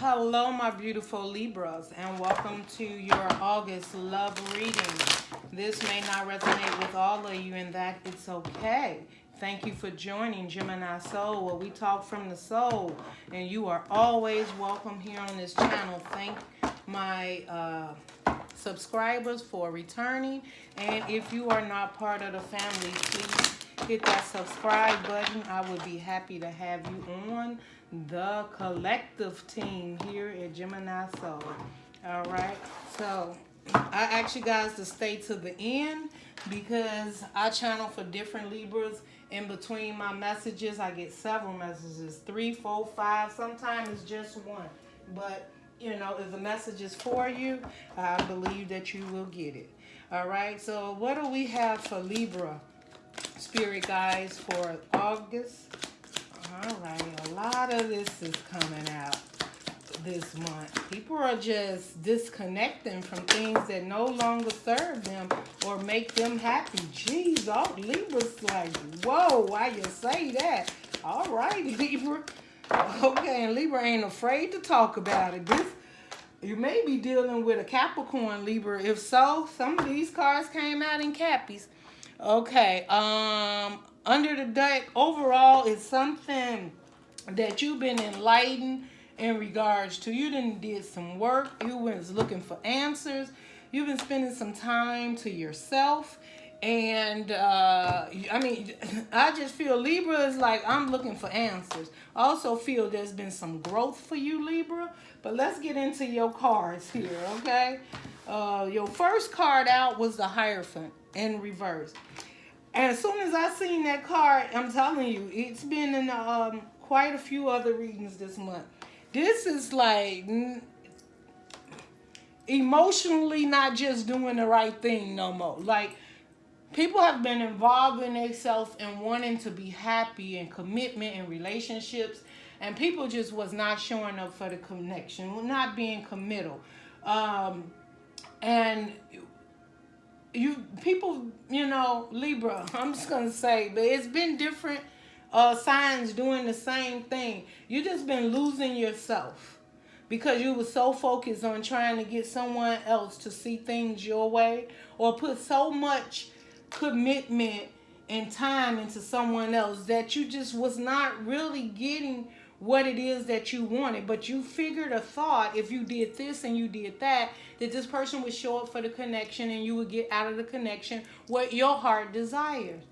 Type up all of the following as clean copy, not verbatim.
Hello, my beautiful Libras, and welcome to your August love reading. This may not resonate with all of you, and that it's okay. Thank you for joining Gemini Soul, where we talk from the soul, and you are always welcome here on this channel. Thank my subscribers for returning, and if you are not part of the family, please hit that subscribe button. I would be happy to have you on the collective team here at Gemini Soul. All right, so I ask you guys to stay to the end because I channel for different Libras. In between my messages, I get several messages, 3, 4, 5. Sometimes it's just one, but you know, if the message is for you, I believe that you will get it. All right, so what do we have for Libra spirit guides for August? All right, a lot of this is coming out this month. People are just disconnecting from things that no longer serve them or make them happy. Jeez, all Libra's like, whoa, why you say that? All right, Libra. Okay, and Libra ain't afraid to talk about it. You may be dealing with a Capricorn, Libra. If so, some of these cards came out in Cappies. Okay, under the deck, overall, is something that you've been enlightened in regards to. You did some work. You was looking for answers. You've been spending some time to yourself. And, I mean, I just feel Libra is like, I'm looking for answers. I also feel there's been some growth for you, Libra. But let's get into your cards here, okay? Your first card out was the Hierophant in reverse. And as soon as I seen that card, I'm telling you, it's been in quite a few other readings this month. This is like emotionally not just doing the right thing no more. Like, people have been involving themselves and wanting to be happy and commitment in relationships, and people just was not showing up for the connection, not being committal. And people, you know, Libra, I'm just gonna say, but it's been different signs doing the same thing. You just been losing yourself because you were so focused on trying to get someone else to see things your way, or put so much commitment and time into someone else that you just was not really getting what it is that you wanted. But you figured a thought, if you did this and you did that this person would show up for the connection and you would get out of the connection what your heart desires.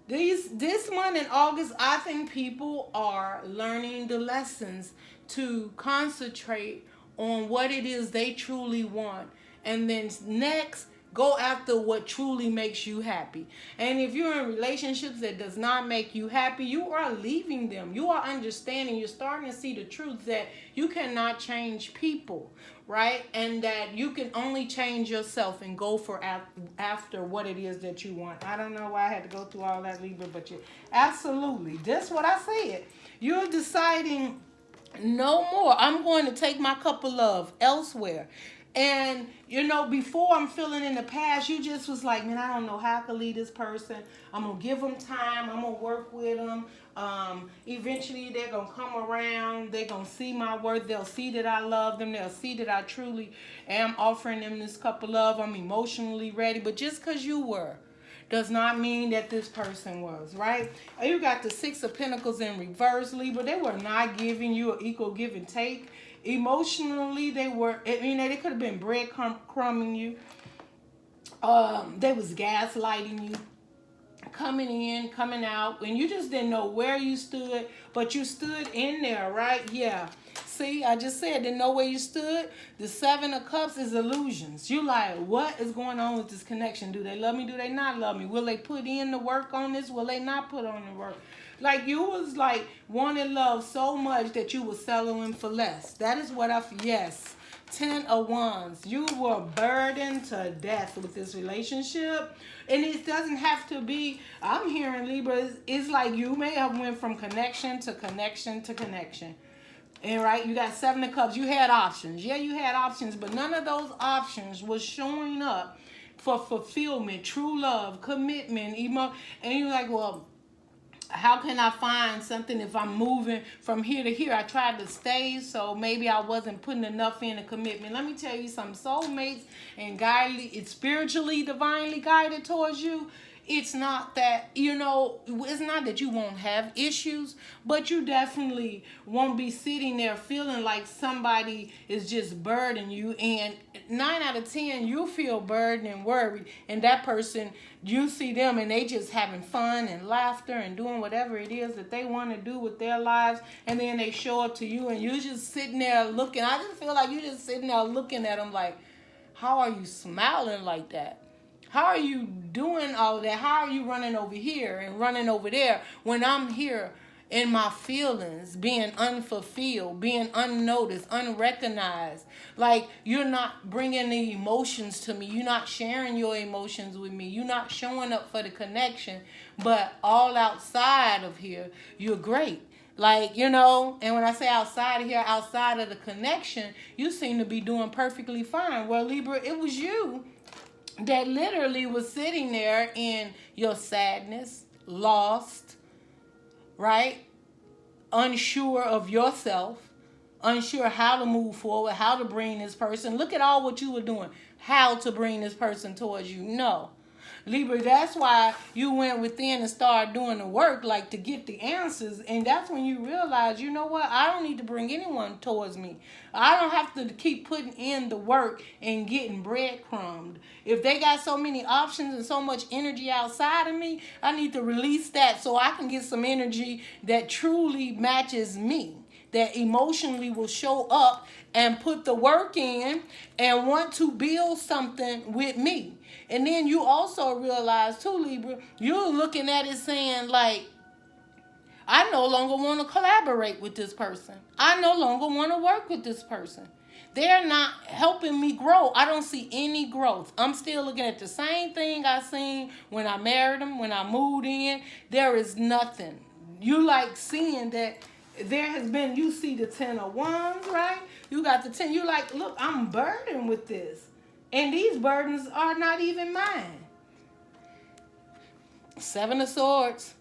This month in August, I think people are learning the lessons to concentrate on what it is they truly want, and then next go after what truly makes you happy. And if you're in relationships that does not make you happy, you are leaving them. You are understanding. You're starting to see the truth that you cannot change people, right? And that you can only change yourself and go for after what it is that you want. I don't know why I had to go through all that, Libra, but you absolutely. That's what I said. You're deciding no more. I'm going to take my cup of love elsewhere. And, you know, before I'm feeling in the past, you just was like, man, I don't know how I can lead this person. I'm going to give them time. I'm going to work with them. Eventually, they're going to come around. They're going to see my worth. They'll see that I love them. They'll see that I truly am offering them this cup of love. I'm emotionally ready. But just because you were does not mean that this person was, right? You got the Six of Pentacles in reverse, Libra. They were not giving you an equal give and take. Emotionally, they were, you know, they could have been breadcrumbing you. They was gaslighting you, coming in, coming out, and you just didn't know where you stood, but you stood in there, right? Yeah. See, I just said, didn't know where you stood. The Seven of Cups is illusions. You like, what is going on with this connection? Do they love me? Do they not love me? Will they put in the work on this? Will they not put on the work? Like, you was like wanting love so much that you was settling for less. That is what yes. 10 of Wands. You were burdened to death with this relationship. And it doesn't have to be, I'm hearing Libra, it's like you may have went from connection to connection to connection. And right, you got Seven of Cups. You had options. Yeah, you had options, but none of those options was showing up for fulfillment, true love, commitment, and you're like, well, how can I find something if I'm moving from here to here? I tried to stay, so maybe I wasn't putting enough in a commitment. Let me tell you something. Soulmates and godly, it's spiritually, divinely guided towards you. It's not that, it's not that you won't have issues, but you definitely won't be sitting there feeling like somebody is just burdening you. And 9 out of 10, you'll feel burdened and worried. And that person, you see them and they just having fun and laughter and doing whatever it is that they want to do with their lives. And then they show up to you and you're just sitting there looking. I just feel like you're just sitting there looking at them like, how are you smiling like that? How are you doing all that? How are you running over here and running over there when I'm here in my feelings, being unfulfilled, being unnoticed, unrecognized? Like, you're not bringing the emotions to me. You're not sharing your emotions with me. You're not showing up for the connection. But all outside of here, you're great. Like, and when I say outside of here, outside of the connection, you seem to be doing perfectly fine. Well, Libra, it was you that literally was sitting there in your sadness, lost, right? Unsure of yourself, unsure how to move forward, how to bring this person. Look at all what you were doing. How to bring this person towards you. No. Libra, that's why you went within and started doing the work, like to get the answers. And that's when you realize, you know what? I don't need to bring anyone towards me. I don't have to keep putting in the work and getting breadcrumbed. If they got so many options and so much energy outside of me, I need to release that so I can get some energy that truly matches me, that emotionally will show up and put the work in and want to build something with me. And then you also realize too, Libra, you're looking at it saying like, I no longer want to collaborate with this person. I no longer want to work with this person. They're not helping me grow. I don't see any growth. I'm still looking at the same thing I seen when I married them, when I moved in. There is nothing. You like seeing that there has been, you see the 10 of Wands, right? You got the 10. You like, look, I'm burdened with this. And these burdens are not even mine. 7 of Swords.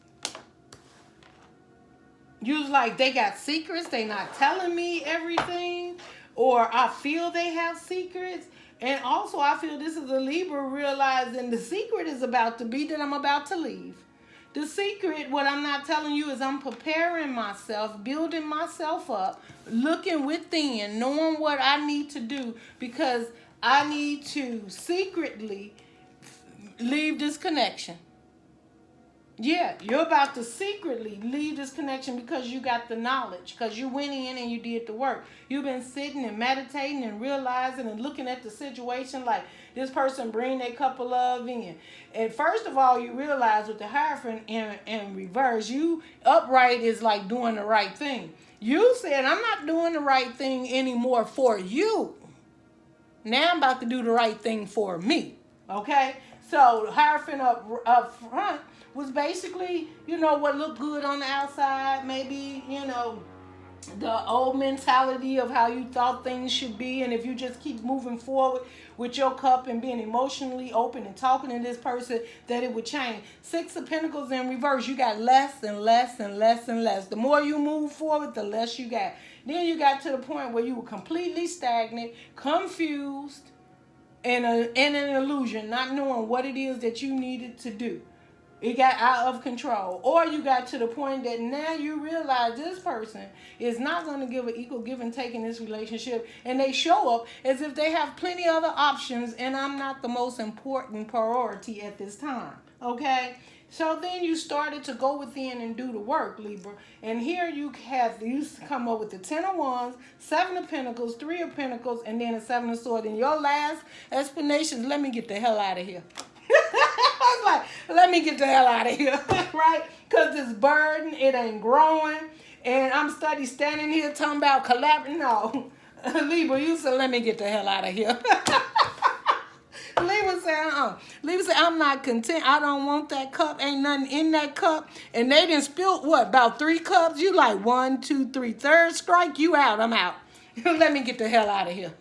You like, they got secrets. They not telling me everything. Or I feel they have secrets. And also I feel this is a Libra realizing the secret is about to be that I'm about to leave. The secret, what I'm not telling you, is I'm preparing myself, building myself up, looking within, knowing what I need to do, because I need to secretly leave this connection. Yeah, you're about to secretly leave this connection because you got the knowledge, because you went in and you did the work. You've been sitting and meditating and realizing and looking at the situation like this person bring their cup of love in. And first of all, you realize with the Hierophant in reverse, you upright is like doing the right thing. You said, I'm not doing the right thing anymore for you. Now I'm about to do the right thing for me. Okay? So Hierophant up front was basically, what looked good on the outside. Maybe, the old mentality of how you thought things should be. And if you just keep moving forward with your cup and being emotionally open and talking to this person, that it would change. 6 of Pentacles in reverse. You got less and less and less and less. The more you move forward, the less you got. Then you got to the point where you were completely stagnant, confused, and an illusion, not knowing what it is that you needed to do. It got out of control. Or you got to the point that now you realize this person is not going to give an equal give and take in this relationship. And they show up as if they have plenty of other options and I'm not the most important priority at this time. Okay? So then you started to go within and do the work, Libra. And here you come up with the 10 of Wands, 7 of Pentacles, 3 of Pentacles, and then a 7 of Swords. And your last explanation is, let me get the hell out of here. I was like, let me get the hell out of here, right? Because this burden, it ain't growing. And I'm standing here talking about collaborating. No. Libra, you said, let me get the hell out of here. Libra said, Libra said, I'm not content. I don't want that cup. Ain't nothing in that cup. And they done spilled, about 3 cups? You like 1, 2, 3. Third strike, you out. I'm out. Let me get the hell out of here.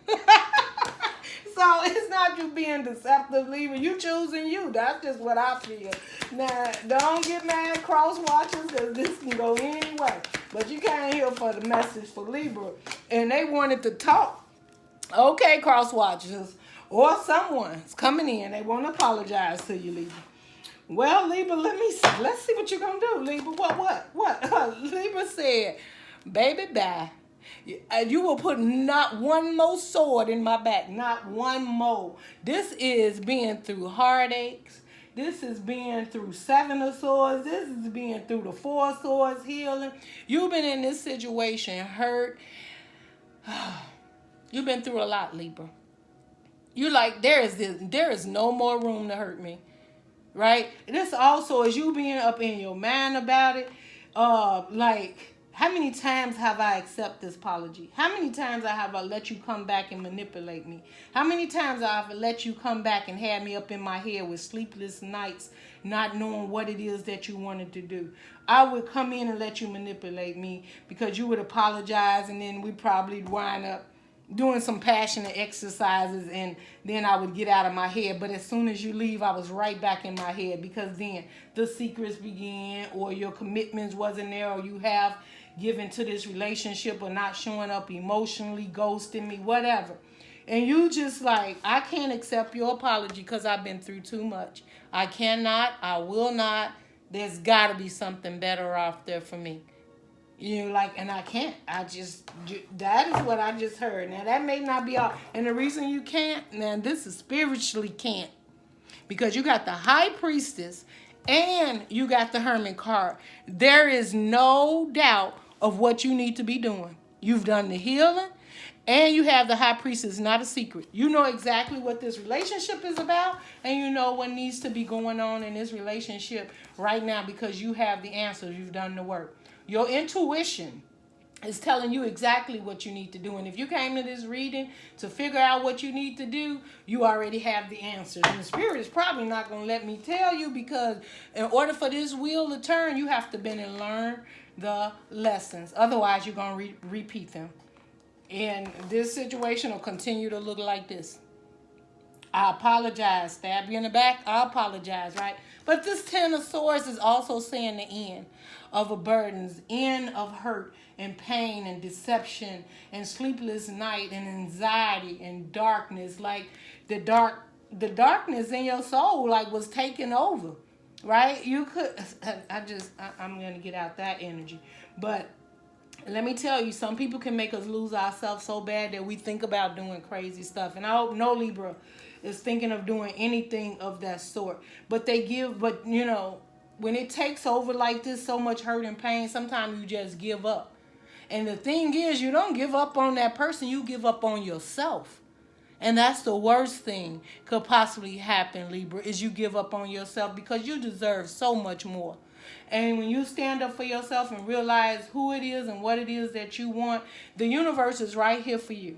So So it's not you being deceptive, Libra. You choosing you. That's just what I feel. Now, don't get mad, cross watchers, because this can go any way. But you came here for the message for Libra. And they wanted to talk. Okay, cross watchers. Or someone's coming in. They want to apologize to you, Libra. Well, Libra, let's see what you're going to do, Libra. What? Libra said, baby, bye. You will put not one more sword in my back. Not one more. This is being through heartaches. This is being through 7 of swords. This is being through the 4 of swords, healing. You've been in this situation, hurt. You've been through a lot, Libra. You like, there is no more room to hurt me. Right? This also is you being up in your mind about it. Like, how many times have I accepted this apology? How many times have I let you come back and manipulate me? How many times have I let you come back and have me up in my head with sleepless nights, not knowing what it is that you wanted to do? I would come in and let you manipulate me because you would apologize, and then we probably wind up doing some passionate exercises, and then I would get out of my head. But as soon as you leave, I was right back in my head, because then the secrets began, or your commitments wasn't there, or you have given to this relationship or not showing up emotionally, ghosting me, whatever. And you just like, I can't accept your apology because I've been through too much. I cannot, I will not. There's got to be something better off there for me. You know, like, and I can't. That is what I just heard. Now, that may not be all. And the reason you can't, now, this is spiritually can't. Because you got the High Priestess and you got the Hermit card. There is no doubt of what you need to be doing. You've done the healing and you have the High Priestess, not a secret. You know exactly what this relationship is about, and you know what needs to be going on in this relationship right now because you have the answers. You've done the work. Your intuition is telling you exactly what you need to do. And if you came to this reading to figure out what you need to do, you already have the answers. And the Spirit is probably not going to let me tell you, because in order for this wheel to turn, you have to been and learn the lessons. Otherwise, you're going to repeat them. And this situation will continue to look like this. I apologize. Stab you in the back. I apologize, right? But this 10 of Swords is also saying the end of a burdens, end of hurt and pain and deception and sleepless night and anxiety and darkness. Like the darkness in your soul like was taking over, right? You could, I'm going to get out that energy. But let me tell you, some people can make us lose ourselves so bad that we think about doing crazy stuff. And I hope no Libra is thinking of doing anything of that sort. But you know, when it takes over like this, so much hurt and pain, sometimes you just give up. And the thing is, you don't give up on that person, you give up on yourself. And that's the worst thing could possibly happen, Libra, is you give up on yourself, because you deserve so much more. And when you stand up for yourself and realize who it is and what it is that you want, the universe is right here for you.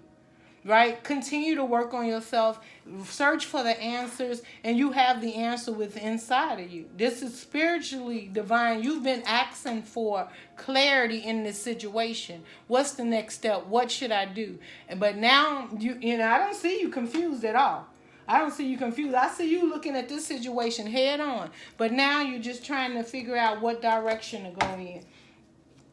Right? Continue to work on yourself. Search for the answers, and you have the answer within inside of you. This is spiritually divine. You've been asking for clarity in this situation. What's the next step? What should I do? But now, you know, I don't see you confused at all. I don't see you confused. I see you looking at this situation head on. But now you're just trying to figure out what direction to go in.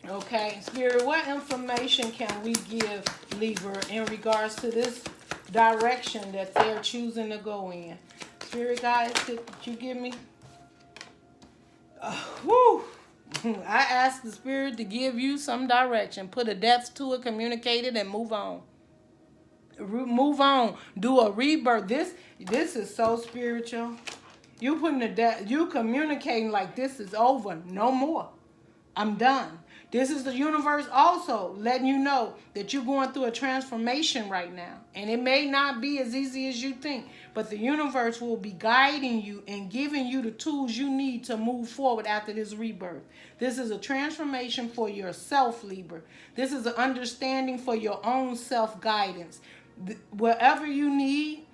Okay, Spirit, what information can we give Libra in regards to this direction that they're choosing to go in? Spirit guides, could you give me? I asked the Spirit to give you some direction. Put a depth to it, communicate it, and move on. Move on. Do a rebirth. This is so spiritual. You communicating like this is over. No more. I'm done. This is the universe also letting you know that you're going through a transformation right now. And it may not be as easy as you think, but the universe will be guiding you and giving you the tools you need to move forward after this rebirth. This is a transformation for yourself, Libra. This is an understanding for your own self-guidance. Wherever you need,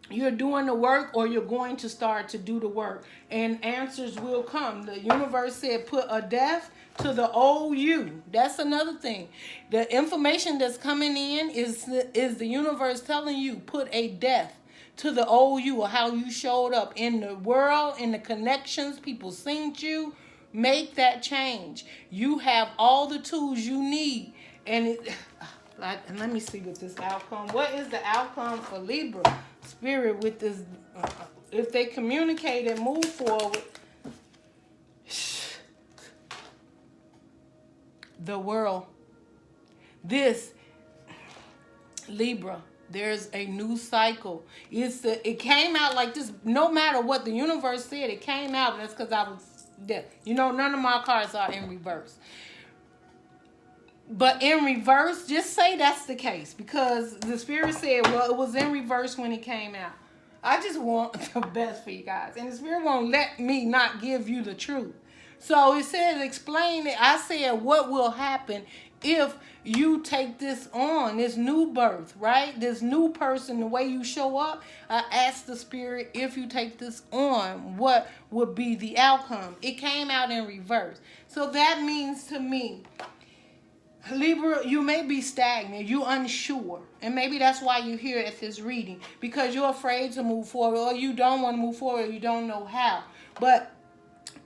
you're doing the work, or you're going to start to do the work, and answers will come. The universe said put a depth to the old you. That's another thing. The information that's coming in is the universe telling you, put a death to the old you, or how you showed up in the world, in the connections people synced you. Make that change. You have all the tools you need. And let me see what this outcome. What is the outcome for Libra Spirit with this? If they communicate and move forward, the world. This Libra, there's a new cycle. It came out like this. No matter what the universe said, it came out. That's because I was there. You know, none of my cards are in reverse. But in reverse, just say that's the case, because the Spirit said, well, it was in reverse when it came out. I just want the best for you guys. And the Spirit won't let me not give you the truth. So it says, explain it. I said, what will happen if you take this on, this new birth, right? This new person, the way you show up. I asked the Spirit, if you take this on, what would be the outcome? It came out in reverse. So that means to me, Libra, you may be stagnant, you're unsure, and maybe that's why you're here at this reading, because you're afraid to move forward, or you don't want to move forward, or you don't know how. But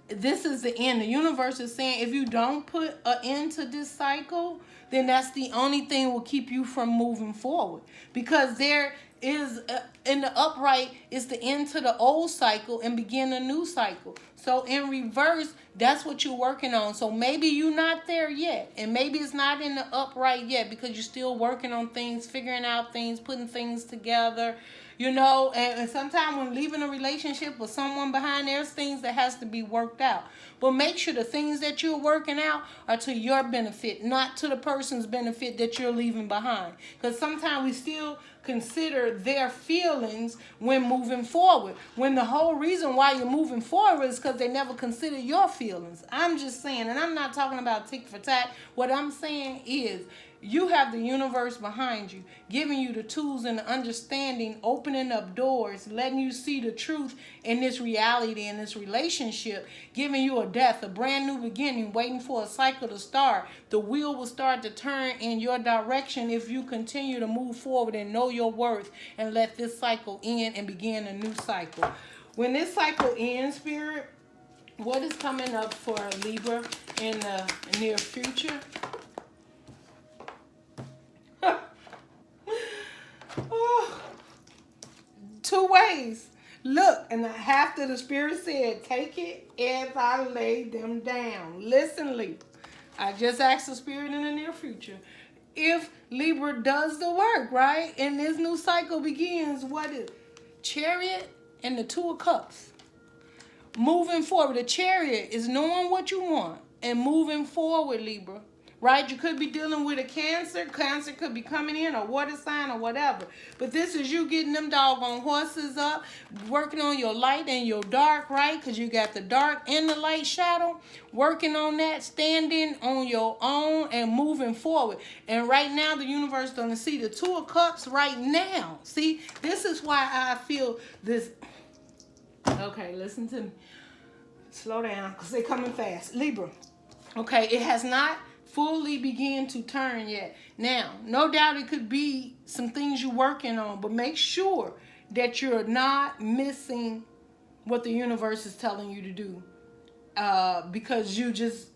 this is the end. The universe is saying, if you don't put an end to this cycle, then that's the only thing will keep you from moving forward, because there is in the upright is the end to the old cycle and begin a new cycle. So in reverse, that's what you're working on. So maybe you're not there yet, and maybe it's not in the upright yet, because you're still working on things, figuring out things, putting things together, you know. And sometimes when leaving a relationship with someone behind, there's things that has to be worked out. But make sure the things that you're working out are to your benefit, not to the person's benefit that you're leaving behind. Because sometimes we still consider their feelings when moving forward, when the whole reason why you're moving forward is because they never consider your feelings. I'm just saying, and I'm not talking about tick for tat. What I'm saying is, you have the universe behind you, giving you the tools and the understanding, opening up doors, letting you see the truth in this reality, in this relationship, giving you a death, a brand new beginning, waiting for a cycle to start. The wheel will start to turn in your direction if you continue to move forward and know your worth and let this cycle end and begin a new cycle. When this cycle ends, Spirit, what is coming up for Libra in the near future? Oh, two ways. Look, and after the Spirit said, take it as I lay them down. Listen, Libra, I just asked the Spirit in the near future, if Libra does the work, right, and this new cycle begins, what is Chariot and the Two of Cups? Moving forward. The Chariot is knowing what you want and moving forward, Libra. Right? You could be dealing with a Cancer. Cancer could be coming in, or water sign, or whatever. But this is you getting them doggone horses up, working on your light and your dark, right? Because you got the dark and the light shadow. Working on that, standing on your own and moving forward. And right now, the universe doesn't see the Two of Cups right now. See, this is why I feel this. Okay, listen to me. Slow down, because they're coming fast. Libra. Okay, it has not fully begin to turn yet. Now, no doubt it could be some things you're working on, but make sure that you're not missing what the universe is telling you to do, because you just,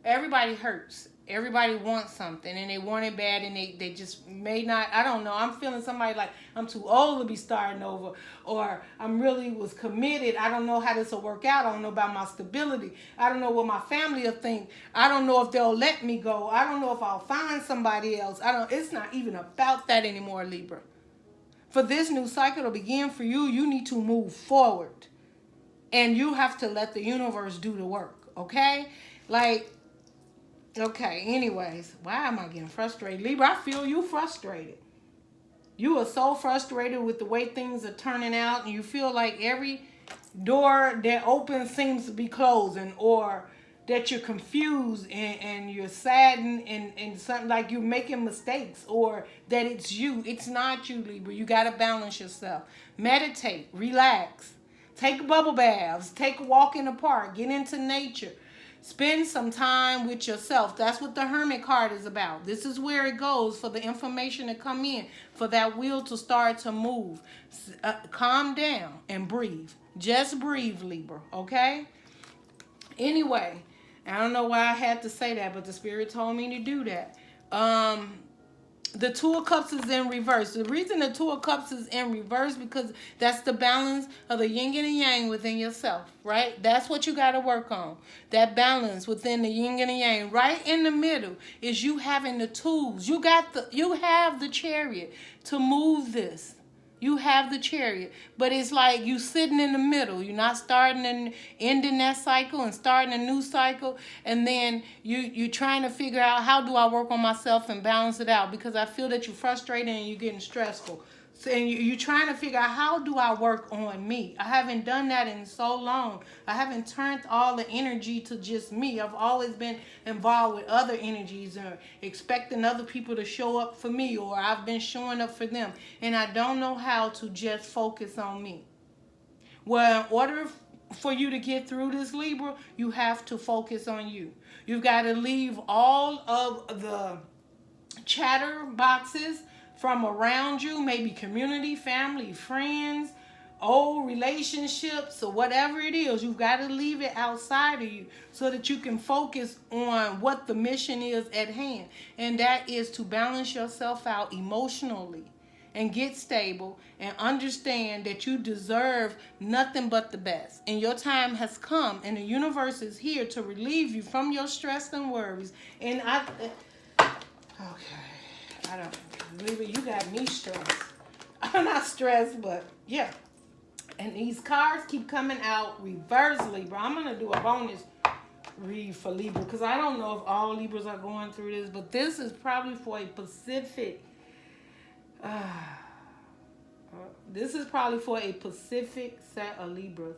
everybody hurts. Everybody wants something, and they want it bad, and they just may not. I don't know. I'm feeling somebody like, I'm too old to be starting over, or I'm really was committed. I don't know how this will work out. I don't know about my stability. I don't know what my family will think. I don't know if they'll let me go. I don't know if I'll find somebody else. It's not even about that anymore, Libra. For this new cycle to begin for you, you need to move forward, and you have to let the universe do the work. Okay, like. Okay, anyways, why am I getting frustrated? Libra, I feel you frustrated. You are so frustrated with the way things are turning out, and you feel like every door that opens seems to be closing, or that you're confused and you're saddened and something like you're making mistakes, or that it's you. It's not you, Libra. You got to balance yourself. Meditate, relax. Take bubble baths. Take a walk in the park. Get into nature. Spend some time with yourself. That's what the Hermit card is about. This is where it goes for the information to come in, for that wheel to start to move. Calm down and breathe. Just breathe, Libra, okay? Anyway, I don't know why I had to say that, but the Spirit told me to do that. The Two of Cups is in reverse. The reason the Two of Cups is in reverse because that's the balance of the yin and the yang within yourself, right? That's what you got to work on. That balance within the yin and the yang. Right in the middle is you having the tools. You have the Chariot to move this. You have the Chariot, but it's like you sitting in the middle. You're not starting and ending that cycle and starting a new cycle, and then you trying to figure out how do I work on myself and balance it out, because I feel that you're frustrated and you're getting stressful. So, and you're trying to figure out how do I work on me. I haven't done that in so long. I haven't turned all the energy to just me. I've always been involved with other energies or expecting other people to show up for me, or I've been showing up for them. And I don't know how to just focus on me. Well, in order for you to get through this, Libra, you have to focus on you. You've got to leave all of the chatter boxes from around you, maybe community, family, friends, old relationships, or whatever it is. You've got to leave it outside of you so that you can focus on what the mission is at hand. And that is to balance yourself out emotionally and get stable and understand that you deserve nothing but the best. And your time has come, and the universe is here to relieve you from your stress and worries. And Libra, you got me stressed. I'm not stressed, but yeah. And these cards keep coming out reverse, Libra. I'm going to do a bonus read for Libra because I don't know if all Libras are going through this, but this is probably for a Pacific. This is probably for a Pacific set of Libras.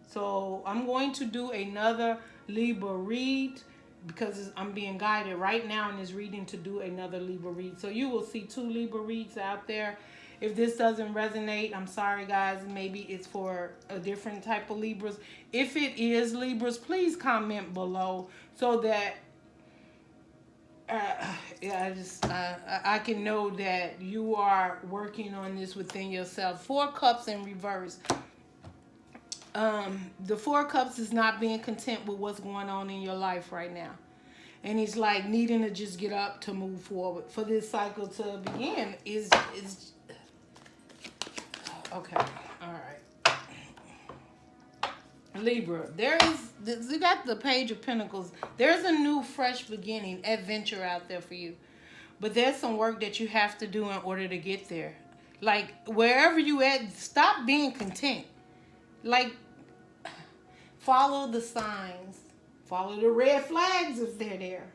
So I'm going to do another Libra read, because I'm being guided right now in this reading to do another Libra read. So you will see 2 Libra reads out there. If this doesn't resonate, I'm sorry, guys. Maybe it's for a different type of Libras. If it is Libras, please comment below so that I can know that you are working on this within yourself. 4 Cups in reverse. The 4 Cups is not being content with what's going on in your life right now. And he's like needing to just get up to move forward. For this cycle to begin is okay. All right. Libra, you got the Page of Pentacles. There's a new, fresh beginning, adventure out there for you. But there's some work that you have to do in order to get there. Like, wherever you at, stop being content. Like, follow the signs. Follow the red flags if they're there.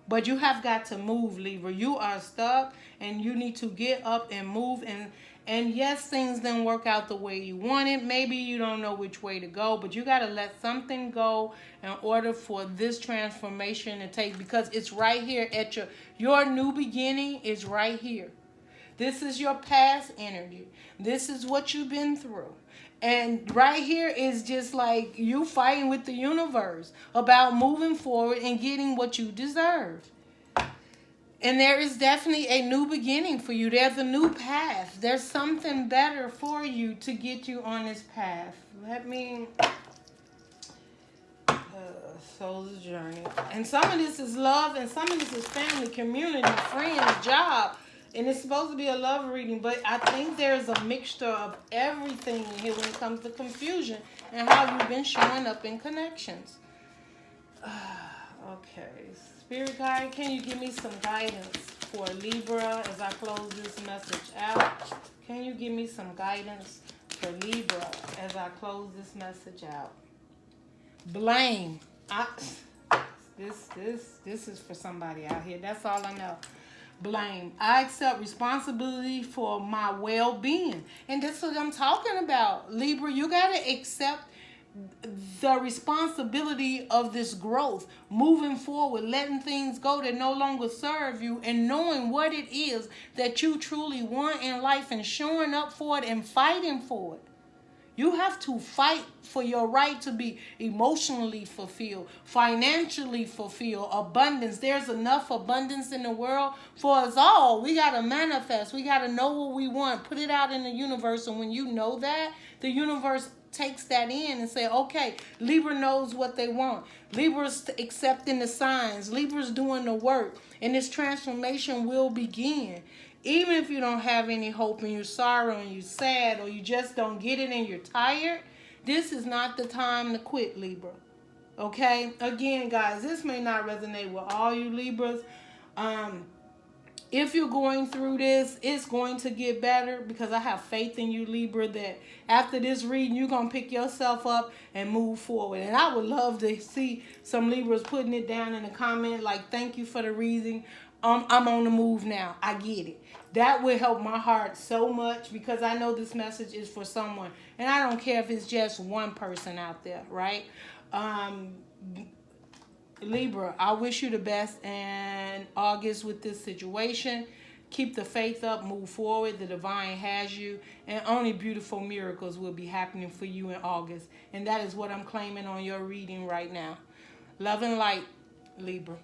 But you have got to move, Libra. You are stuck, and you need to get up and move. And yes, things didn't work out the way you wanted. Maybe you don't know which way to go, but you got to let something go in order for this transformation to take, because it's right here at your new beginning is right here. This is your past energy. This is what you've been through. And right here is just like you fighting with the universe about moving forward and getting what you deserve. And there is definitely a new beginning for you. There's a new path. There's something better for you to get you on this path. Let me... soul's journey. And some of this is love, and some of this is family, community, friends, job. And it's supposed to be a love reading, but I think there's a mixture of everything in here when it comes to confusion and how you've been showing up in connections. Okay. Spirit guide, can you give me some guidance for Libra as I close this message out? Can you give me some guidance for Libra as I close this message out? Blame. This is for somebody out here. That's all I know. Blame. I accept responsibility for my well-being. And that's what I'm talking about. Libra, you got to accept the responsibility of this growth, moving forward, letting things go that no longer serve you, and knowing what it is that you truly want in life and showing up for it and fighting for it. You have to fight for your right to be emotionally fulfilled, financially fulfilled, abundance. There's enough abundance in the world for us all. We got to manifest. We got to know what we want. Put it out in the universe. And when you know that, the universe takes that in and say, okay, Libra knows what they want. Libra's accepting the signs. Libra's doing the work. And this transformation will begin. Even if you don't have any hope and you're sorrow and you're sad or you just don't get it and you're tired, this is not the time to quit, Libra. Okay? Again, guys, this may not resonate with all you Libras. If you're going through this, it's going to get better because I have faith in you, Libra, that after this reading, you're going to pick yourself up and move forward. And I would love to see some Libras putting it down in the comment like, thank you for the reading. I'm on the move now. I get it. That would help my heart so much because I know this message is for someone. And I don't care if it's just one person out there, right? Libra, I wish you the best in August with this situation. Keep the faith up, move forward. The divine has you. And only beautiful miracles will be happening for you in August. And that is what I'm claiming on your reading right now. Love and light, Libra.